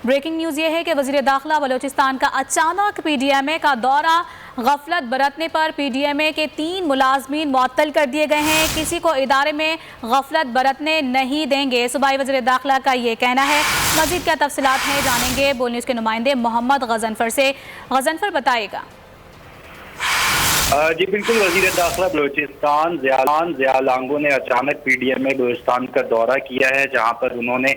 Breaking news ये है कि वज़ीर दाखिला बलूचिस्तान का अचानक पीडीएमए का दौरा, गफलत बरतने पर पीडीएमए के 3 मुलाजमीन मुअत्तल कर दिए गए हैं। किसी को इदारे में गफलत बरतने नहीं देंगे, सूबाई वज़ीर दाखिला का ये कहना है। मज़ीद क्या तफसीलात हैं जानेंगे बोल न्यूज़ के नुमाइंदे मोहम्मद गजनफर से। गजनफर बताएगा। जी बिल्कुल, वज़ीर दाखिला बलूचिस्तान ज़िया लांगो ने अचानक पीडीएमए बलूचिस्तान का दौरा किया है, जहां पर उन्होंने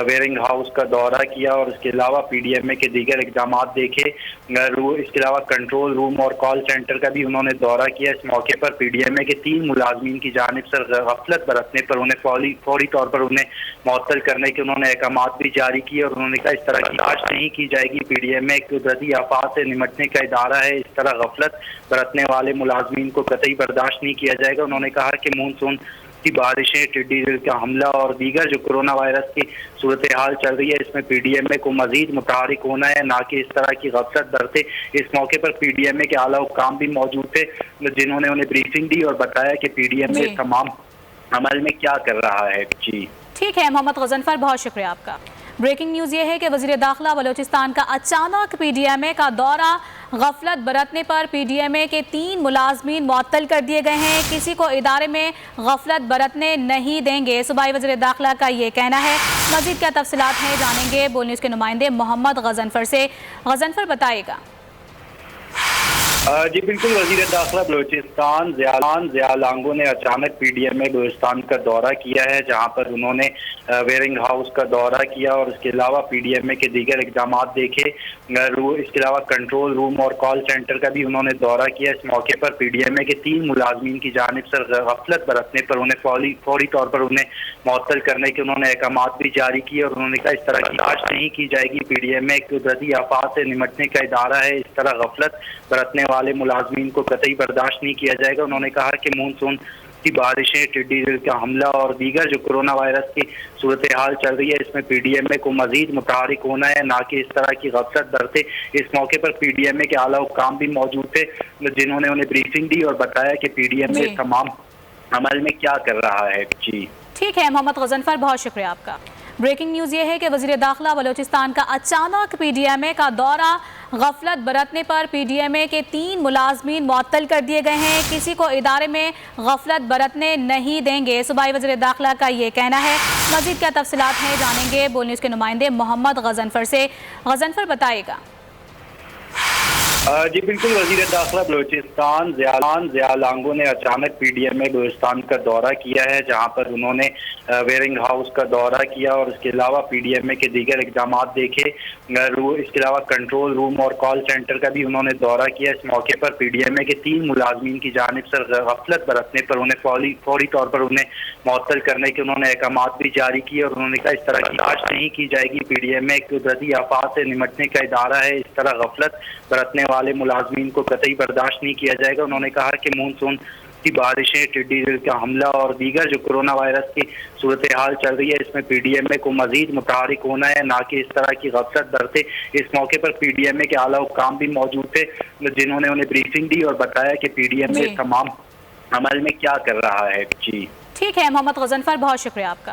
वेयरिंग हाउस का दौरा किया और इसके अलावा पीडीएमए के दीगर इक़दाम देखे। इसके अलावा कंट्रोल रूम और कॉल सेंटर का भी उन्होंने दौरा किया। इस मौके पर पीडीएमए के 3 मुलाजमीन की जानिब से गफलत बरतने पर उन्हें फौरी तौर पर उन्हें मुअत्तल करने के उन्होंने अहकाम भी जारी किए और उन्होंने कहा इस तरह की जांच नहीं की जाएगी। पीडीएमए कुदरती आफात से निमटने का इदारा है, इस तरह गफलत बरतने वाले मुलाजमीन को कतई बर्दाश्त नहीं किया जाएगा। उन्होंने कहा कि मानसून की बारिशें, टिड्डी दल का हमला और दीगर जो कोरोना वायरस की सूरत हाल चल रही है, इसमें पीडीएमए को मजीद मुतहरिक होना है, ना कि इस तरह की गफलत बरते। इस मौके पर पीडीएमए के आला हुक्काम भी मौजूद थे, जिन्होंने उन्हें ब्रीफिंग दी और बताया कि पीडीएमए तमाम अमल में क्या कर रहा है। जी ठीक है मोहम्मद गजनफर, बहुत शुक्रिया आपका। ब्रेकिंग न्यूज़ ये है कि वज़ीर दाखिला बलूचिस्तान का अचानक पीडीएमए का दौरा, गफलत बरतने पर पीडीएमए के 3 मुलाजमीन मुअत्तल कर दिए गए हैं। किसी को इदारे में गफलत बरतने नहीं देंगे, सूबाई वज़ीर दाखिला का ये कहना है। मज़ीद क्या तफसीलात हैं जानेंगे बोल न्यूज़ के नुमाइंदे मोहम्मद गजनफर से। गजनफर बताएगा। जी बिल्कुल, वज़ीर दाखिला बलूचिस्तान ज़िया लांगो ने अचानक पीडीएमए बलूचिस्तान का दौरा किया है, जहां पर उन्होंने वेयरिंग हाउस का दौरा किया और इसके अलावा पीडीएमए के दीगर इक़दाम देखे। इसके अलावा कंट्रोल रूम और कॉल सेंटर का भी उन्होंने दौरा किया। इस मौके पर पीडीएमए के 3 मुलाजमीन की जानिब से गफलत बरतने पर उन्हें फौरी तौर पर उन्हें मुअत्तल करने के उन्होंने अहकाम भी जारी किए और उन्होंने कहा इस तरह की जांच नहीं की जाएगी। पीडीएमए कुदरती आफात से निमटने का इदारा है, इस तरह गफलत बरतने वाले मुलाजमीन को कतई बर्दाश्त नहीं किया जाएगा। उन्होंने कहा कि मानसून की बारिशें, टिड्डी दल का हमला और दीगर जो कोरोना वायरस की सूरत हाल चल रही है, इसमें पीडीएमए को मजीद मुतहरिक होना है, ना कि इस तरह की गफलत बरते। इस मौके पर पीडीएमए के आला हुक्काम भी मौजूद थे, जिन्होंने उन्हें ब्रीफिंग दी और बताया कि पीडीएमए तमाम अमल में क्या कर रहा है। जी ठीक है मोहम्मद गजनफर, बहुत शुक्रिया आपका। ब्रेकिंग न्यूज़ ये है कि वज़ीर दाखिला बलूचिस्तान का अचानक पीडीएमए का दौरा, गफलत बरतने पर पीडीएमए के 3 मुलाजमीन मुअत्तल कर दिए गए हैं। किसी को इदारे में गफलत बरतने नहीं देंगे, सूबाई वज़ीर दाखिला का ये कहना है। मज़ीद क्या तफसीलात हैं जानेंगे बोल न्यूज़ के नुमाइंदे मोहम्मद गजनफर से। गजनफर बताएगा। जी बिल्कुल, वज़ीर दाखिला बलूचिस्तान ज़िया लांगो ने अचानक पीडीएमए बलूचिस्तान का दौरा किया है, जहां पर उन्होंने वेयरिंग हाउस का दौरा किया और इसके अलावा पीडीएमए के दीगर इक़दाम देखे। इसके अलावा कंट्रोल रूम और कॉल सेंटर का भी उन्होंने दौरा किया। इस मौके पर पीडीएमए के 3 मुलाजमीन की जानिब से गफलत बरतने पर उन्हें फौरी तौर पर उन्हें मुअत्तल करने के उन्होंने अहकाम भी जारी किए और उन्होंने कहा इस तरह की जांच नहीं की जाएगी। पीडीएमए कुदरती आफात से निमटने का इदारा है, इस तरह गफलत बरतने वाले मुलाजमीन को कतई बर्दाश्त नहीं किया जाएगा। उन्होंने कहा कि मानसून की बारिशें, टिड्डी दल का हमला और दीगर जो कोरोना वायरस की सूरत हाल चल रही है, इसमें पीडीएमए को मजीद मुतहरिक होना है, ना कि इस तरह की गफलत बरते। इस मौके पर पीडीएमए के आला हुक्काम भी मौजूद थे, जिन्होंने उन्हें ब्रीफिंग दी और बताया कि पीडीएमए तमाम अमल में क्या कर रहा है। जी ठीक है मोहम्मद गजनफर, बहुत शुक्रिया आपका।